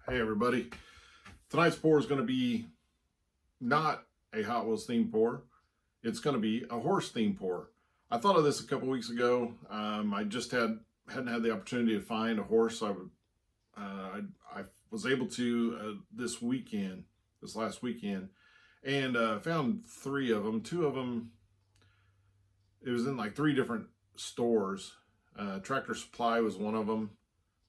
Hey everybody, tonight's pour is going to be not a Hot Wheels theme pour, it's going to be a horse theme pour. I thought of this a couple weeks ago. I just hadn't had the opportunity to find a horse. I was able to this last weekend, and found three of them. Two of them, it was in like three different stores. Tractor Supply was one of them.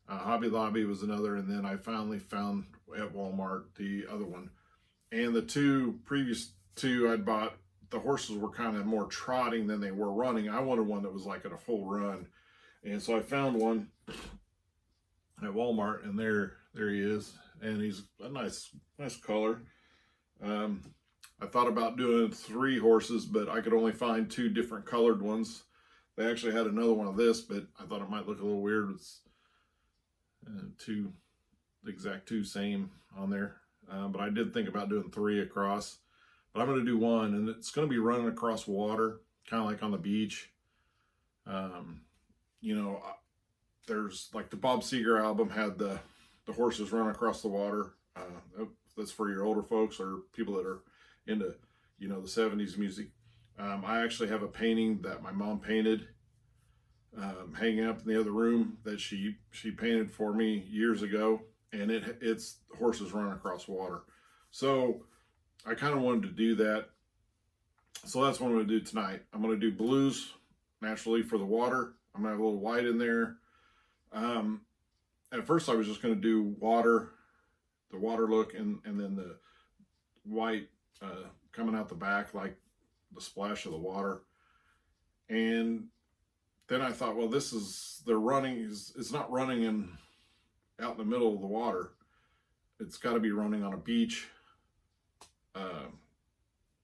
Hobby Lobby was another, and then I finally found at Walmart the other one. And the two previous two I'd bought, the horses were kind of more trotting than they were running. I wanted one that was like at a full run, and so I found one at Walmart, and there he is, and he's a nice color. I thought about doing three horses, but I could only find two different colored ones. They actually had another one of this, but I thought it might look a little weird with the exact two same on there. But I did think about doing three across, but I'm going to do one, and it's going to be running across water, kind of like on the beach. You know, there's like the Bob Seger album had the horses run across the water. That's for your older folks or people that are into, the 70s music. I actually have a painting that my mom painted, hanging up in the other room, that she painted for me years ago, and it's horses running across water. So I kind of wanted to do that. So that's what I'm going to do tonight. I'm going to do blues naturally for the water. I'm going to have a little white in there. At first I was just going to do the water look, and then the white coming out the back, like the splash of the water. And then I thought, well, it's not running out in the middle of the water. It's got to be running on a beach,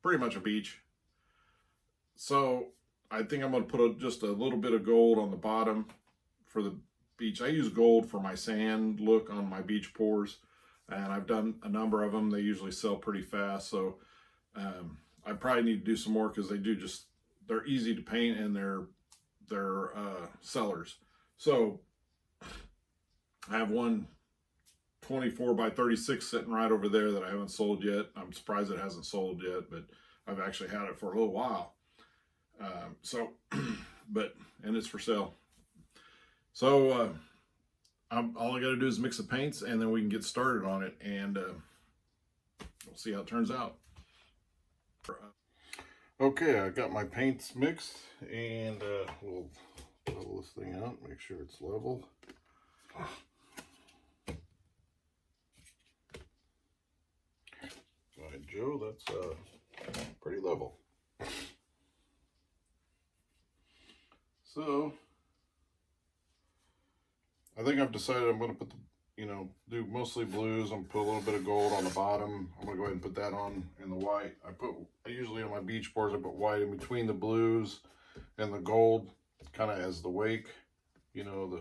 pretty much a beach. So I think I'm going to put just a little bit of gold on the bottom for the beach. I use gold for my sand look on my beach pours, and I've done a number of them. They usually sell pretty fast, so I probably need to do some more, because they're easy to paint, and they're sellers. So I have one 24 by 36 sitting right over there that I haven't sold yet. I'm surprised it hasn't sold yet, but I've actually had it for a little while. And it's for sale. So all I got to do is mix the paints, and then we can get started on it, and we'll see how it turns out. Okay, I got my paints mixed, and we'll level this thing out, make sure it's level. All right, Joe, that's pretty level. So I think I've decided I'm going to put do mostly blues. I'm going to put a little bit of gold on the bottom. I'm going to go ahead and put that on in the white. I usually on my beach pours, I put white in between the blues and the gold, kind of as the wake, and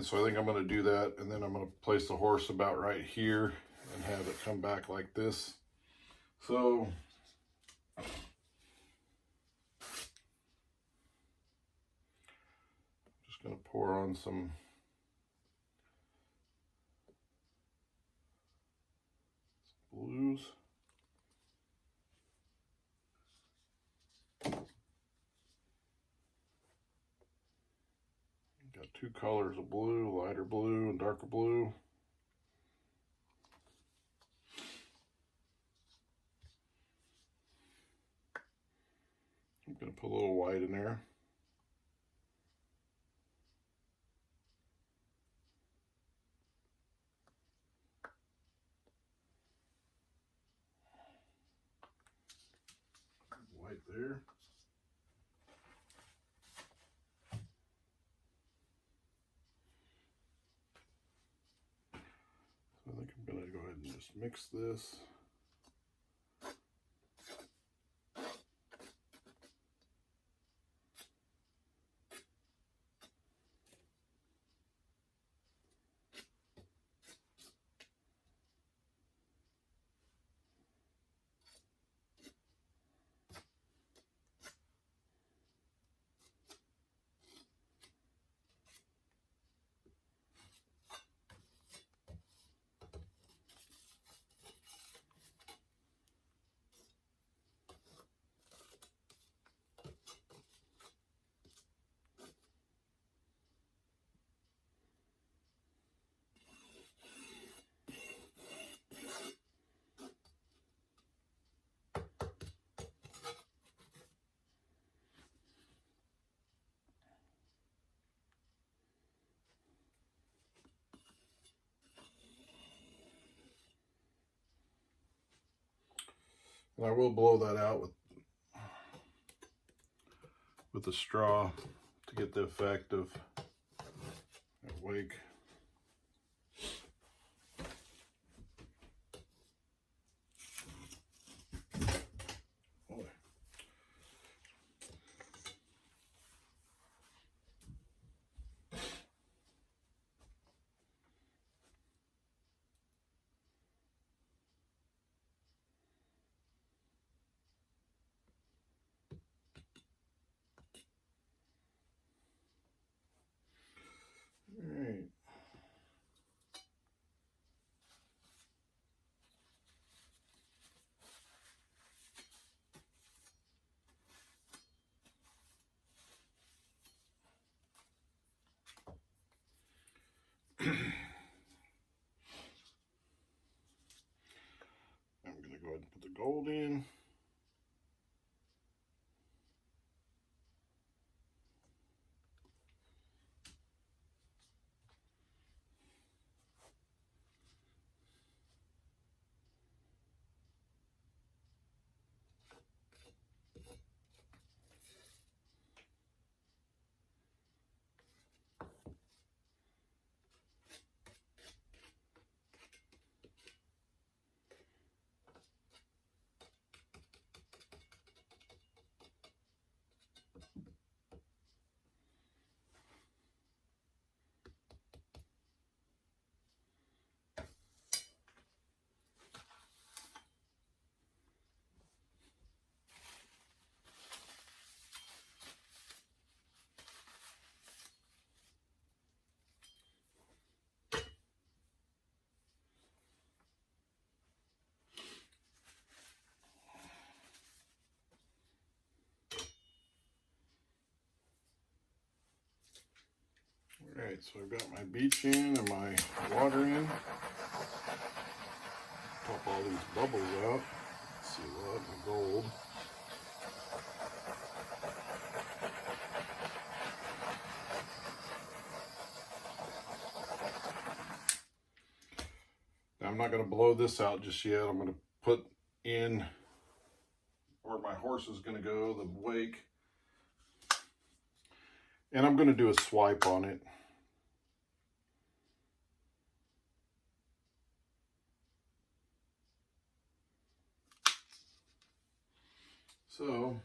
so I think I'm going to do that, and then I'm going to place the horse about right here and have it come back like this. So just going to pour on some blues. Got two colors of blue, lighter blue and darker blue. I'm going to put a little white in there. White there. So I think I'm going to go ahead and just mix this. And I will blow that out with the straw to get the effect of a wake. Alright. I'm going to go ahead and put the gold in. Alright, so I've got my beach in and my water in. Pop all these bubbles out. Let's see what, the gold. Now I'm not going to blow this out just yet. I'm going to put in where my horse is going to go, the wake. And I'm going to do a swipe on it. So,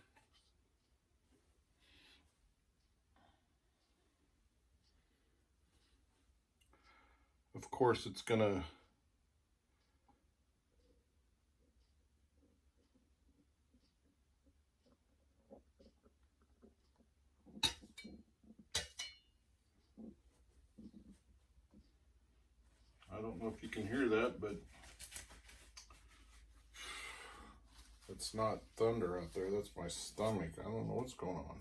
of course, it's going to I don't know if you can hear that, but it's not thunder out there. That's my stomach. I don't know what's going on.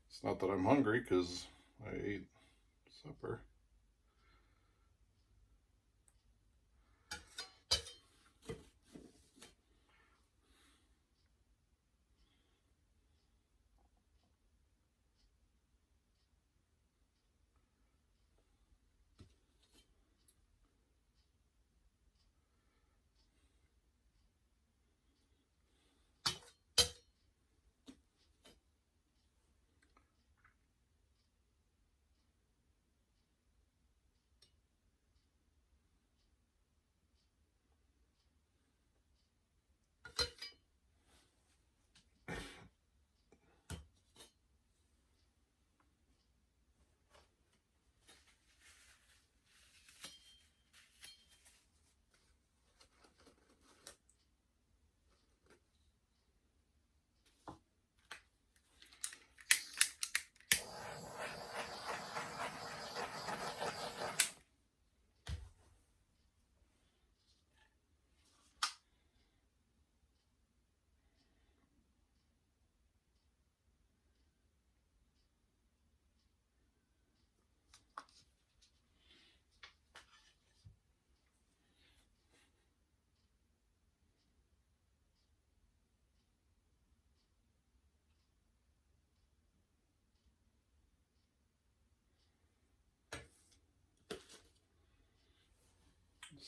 It's not that I'm hungry because I ate supper.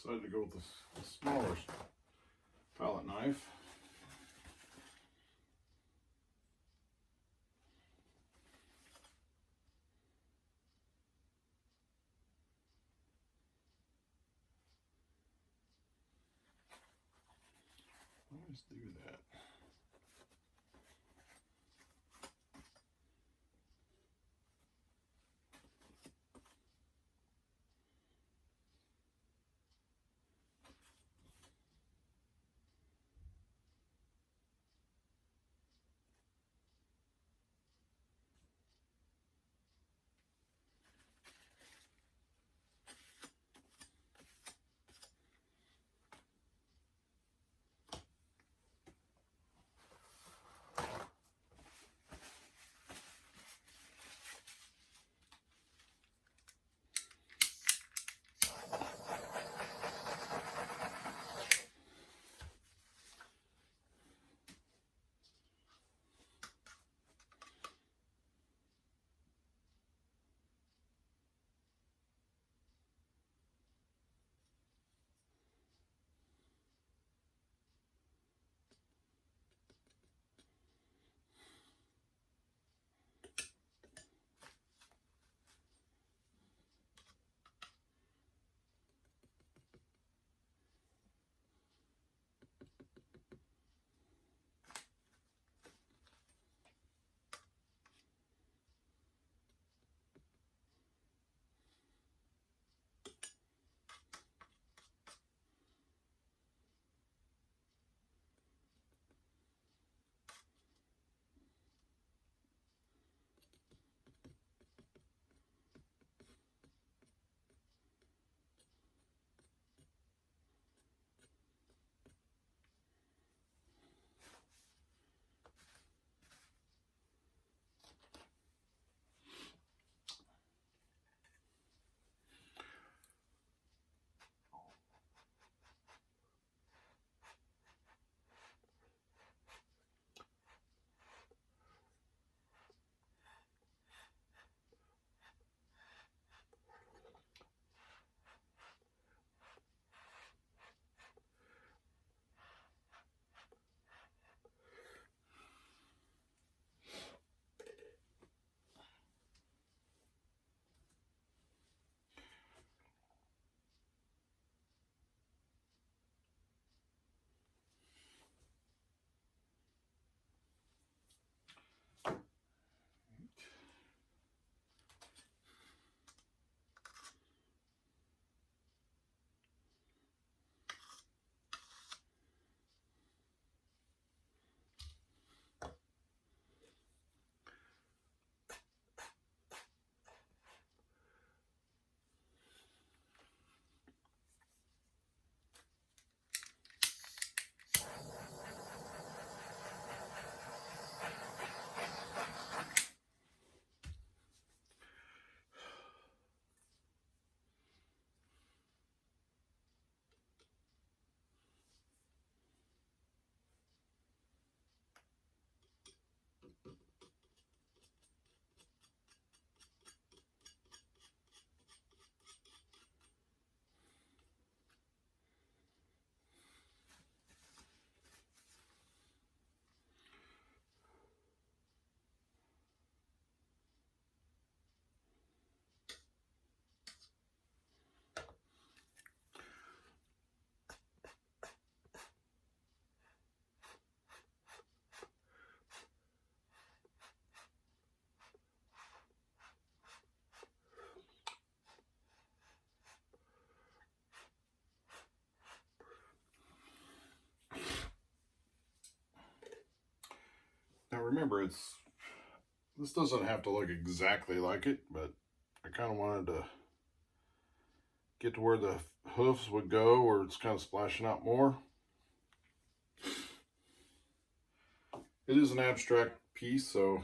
Decided to go with the smaller palette knife. Let's do that. Now remember, this doesn't have to look exactly like it, but I kind of wanted to get to where the hoofs would go, where it's kind of splashing out more. It is an abstract piece, so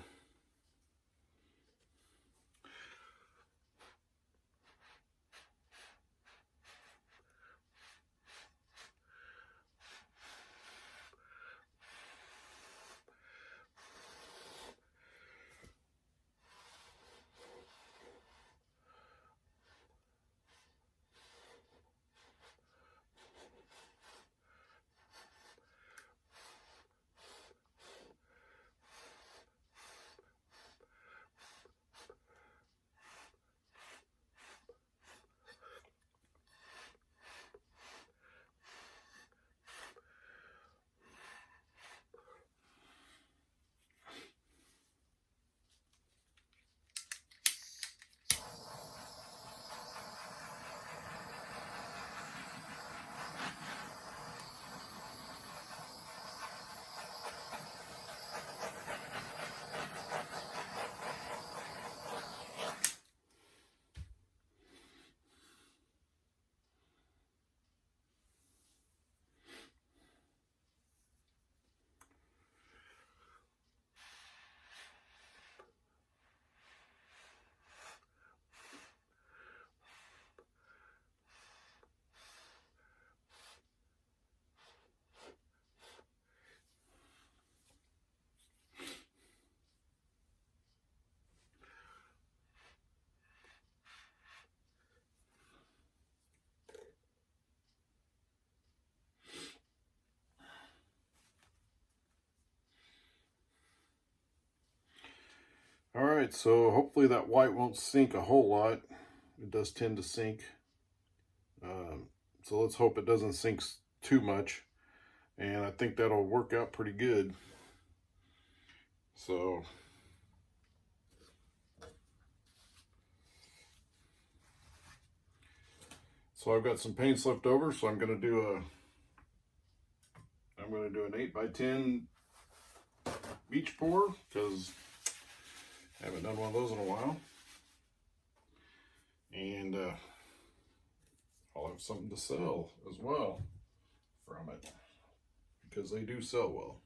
All right, so hopefully that white won't sink a whole lot. It does tend to sink. So let's hope it doesn't sink too much. And I think that'll work out pretty good. So I've got some paints left over, so I'm going to do an 8x10 beach pour, because I haven't done one of those in a while. And I'll have something to sell as well from it, because they do sell well.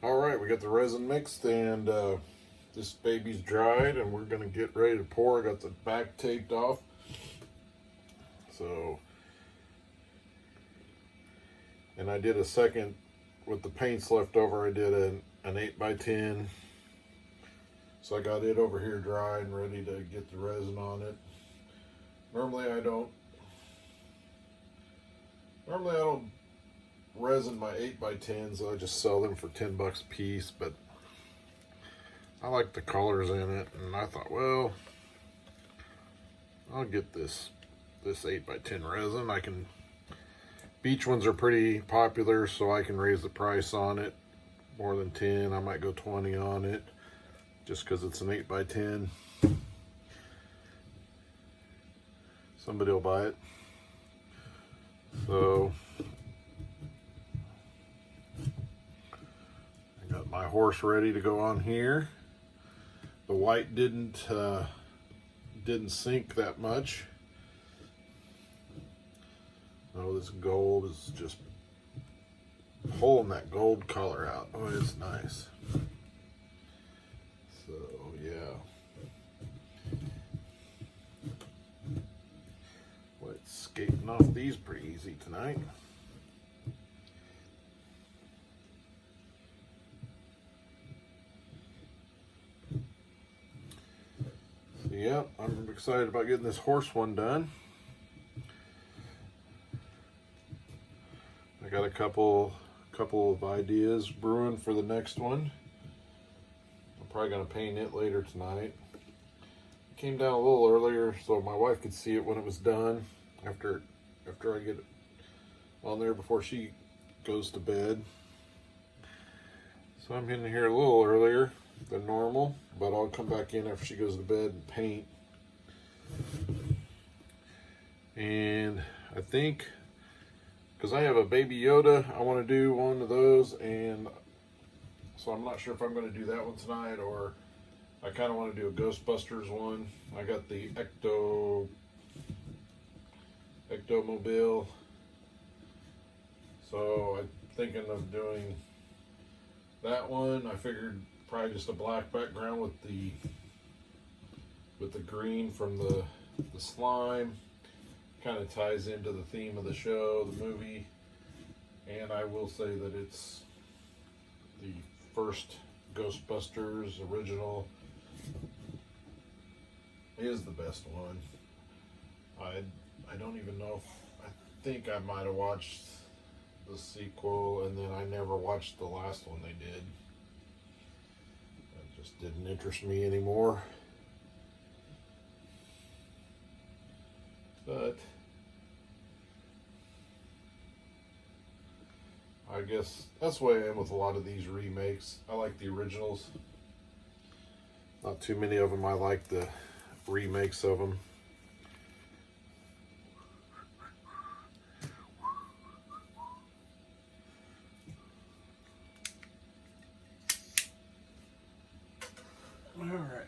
All right, we got the resin mixed, and this baby's dried, and we're gonna get ready to pour. I got the back taped off. So, and I did a second with the paints left over. I did an 8x10. So I got it over here dry and ready to get the resin on it. Normally I don't resin my 8x10s. I just sell them for 10 bucks a piece, but I like the colors in it, and I thought, well, I'll get this 8x10 resin. Beach ones are pretty popular, so I can raise the price on it more than 10. I might go 20 on it, just because it's an 8x10. Somebody will buy it. So I got my horse ready to go on here. The white didn't sink that much. Oh, this gold is just pulling that gold color out. Oh, it's nice. So yeah. Well, it's skating off these pretty easy tonight. So yeah, I'm excited about getting this horse one done. I got a couple of ideas brewing for the next one. I'm probably gonna paint it later tonight. It came down a little earlier so my wife could see it when it was done, after I get it on there before she goes to bed. So I'm in here a little earlier than normal, but I'll come back in after she goes to bed and paint. And I think, because I have a Baby Yoda, I want to do one of those, and so I'm not sure if I'm going to do that one tonight, or I kind of want to do a Ghostbusters one. I got the Ectomobile, so I'm thinking of doing that one. I figured probably just a black background with the green from the slime. Kind of ties into the theme of the show, the movie, and I will say that it's the first Ghostbusters original is the best one. I don't even know if, I think I might have watched the sequel, and then I never watched the last one they did. It just didn't interest me anymore. But I guess that's the way I am with a lot of these remakes. I like the originals. Not too many of them I like the remakes of them. All right.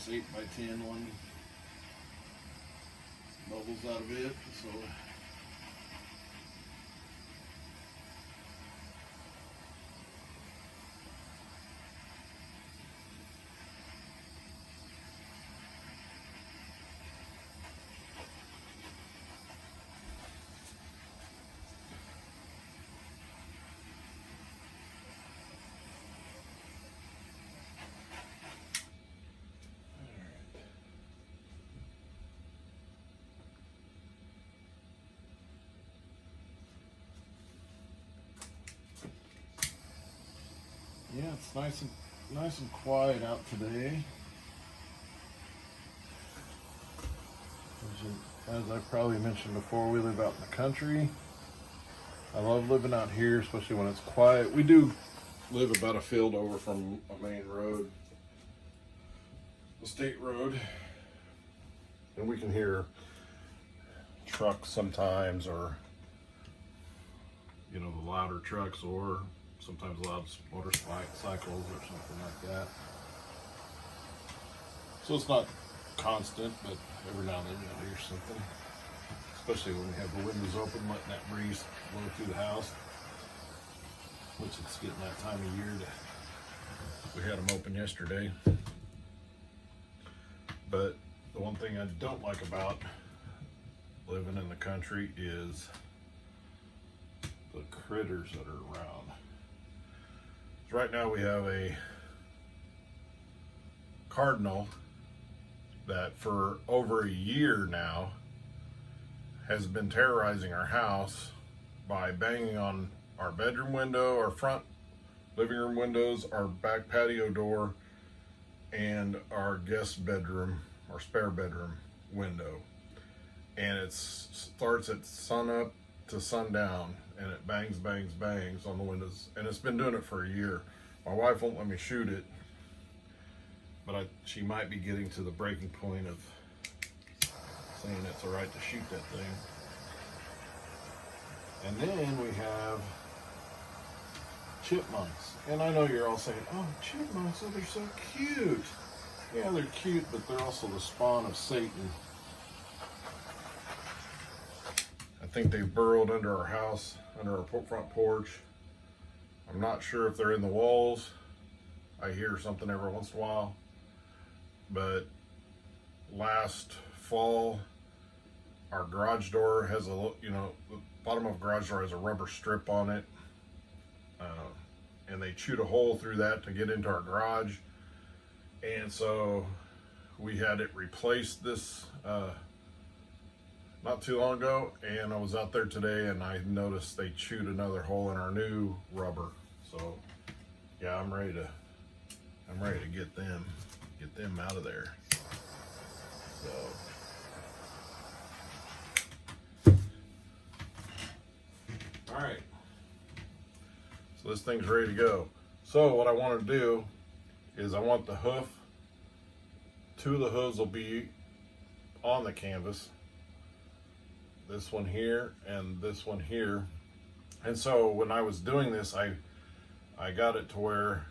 this 8x10 one. Bubbles out of it, so yeah, it's nice and quiet out today. As I probably mentioned before, we live out in the country. I love living out here, especially when it's quiet. We do live about a field over from a main road, the state road, and we can hear trucks sometimes, or you know, the louder trucks, or sometimes loud motorcycles or something like that. So it's not constant, but every now and then you'll hear something, especially when we have the windows open, letting that breeze blow through the house, which it's getting that time of year we had them open yesterday. But the one thing I don't like about living in the country is the critters that are around. So right now we have a cardinal that for over a year now has been terrorizing our house by banging on our bedroom window, our front living room windows, our back patio door, and our guest bedroom, our spare bedroom window. And it starts at sun up to sundown, and it bangs on the windows, and it's been doing it for a year. My wife won't let me shoot it, but she might be getting to the breaking point of saying it's all right to shoot that thing. And then we have chipmunks. And I know you're all saying, oh, chipmunks, oh, they're so cute. Yeah, they're cute, but they're also the spawn of Satan. I think they've burrowed under our house, under our front porch. I'm not sure if they're in the walls. I hear something every once in a while. But last fall, our garage door has the bottom of the garage door has a rubber strip on it. And they chewed a hole through that to get into our garage. And so we had it replaced this not too long ago. And I was out there today and I noticed they chewed another hole in our new rubber. So yeah, I'm ready to get them out of there. So, all right. So this thing's ready to go. So what I want to do is I want the hoof. 2 of the hooves will be on the canvas. This one here and this one here. And so when I was doing this, I got it to where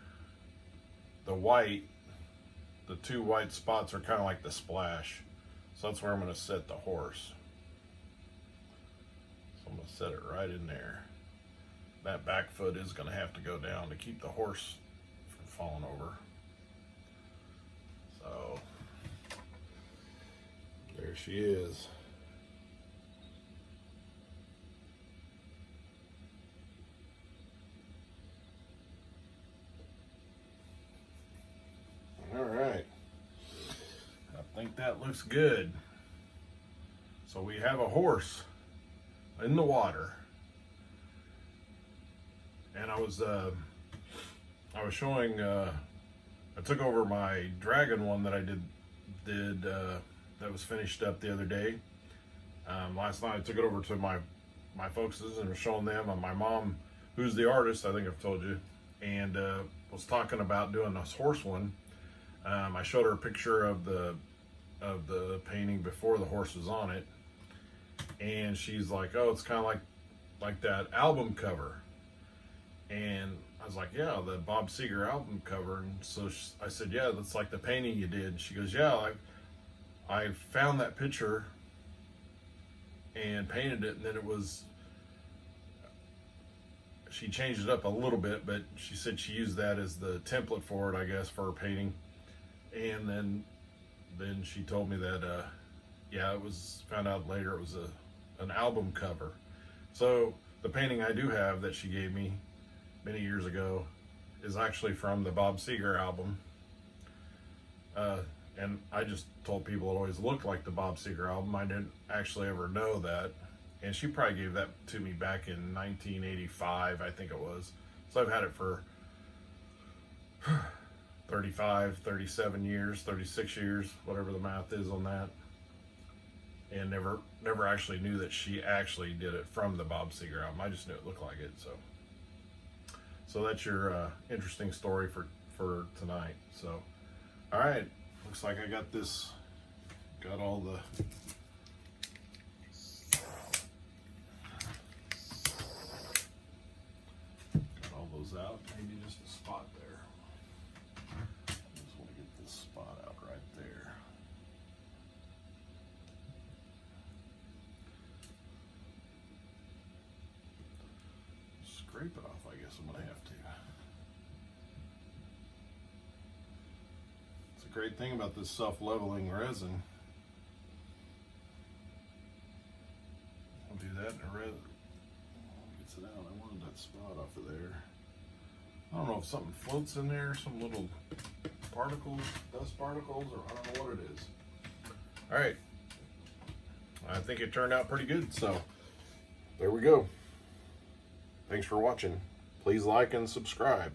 the 2 white spots are kind of like the splash. So that's where I'm going to set the horse. So I'm going to set it right in there. That back foot is going to have to go down to keep the horse from falling over. So there she is. All right. I think that looks good. So we have a horse in the water. And I was showing, I took over my dragon one that I did that was finished up the other day. Last night I took it over to my folks' and was showing them, and my mom, who's the artist, I think I've told you, and was talking about doing this horse one. I showed her a picture of the painting before the horse was on it, and she's like, oh, it's kind of like that album cover. And I was like, yeah, the Bob Seger album cover. And so I said, yeah, that's like the painting you did. She goes, yeah, I found that picture and painted it, and then she changed it up a little bit, but she said she used that as the template for it, I guess, for her painting. And then she told me that, yeah, found out later it was an album cover. So the painting I do have that she gave me many years ago is actually from the Bob Seger album. And I just told people it always looked like the Bob Seger album. I didn't actually ever know that. And she probably gave that to me back in 1985, I think it was. So I've had it for 35, 37 years, 36 years, whatever the math is on that. And never actually knew that she actually did it from the Bob Seger album. I just knew it looked like it. So that's your interesting story for tonight. So, all right, looks like I got all the those out. Maybe just a spot there. I just want to get this spot out right there. Scrape it off, I guess I'm gonna have to. It's a great thing about this self-leveling resin. I'll do that in a resin. Gets it out. I wanted that spot off of there. I don't know if something floats in there, some little particles, dust particles, or I don't know what it is. All right. I think it turned out pretty good, so there we go. Thanks for watching. Please like and subscribe.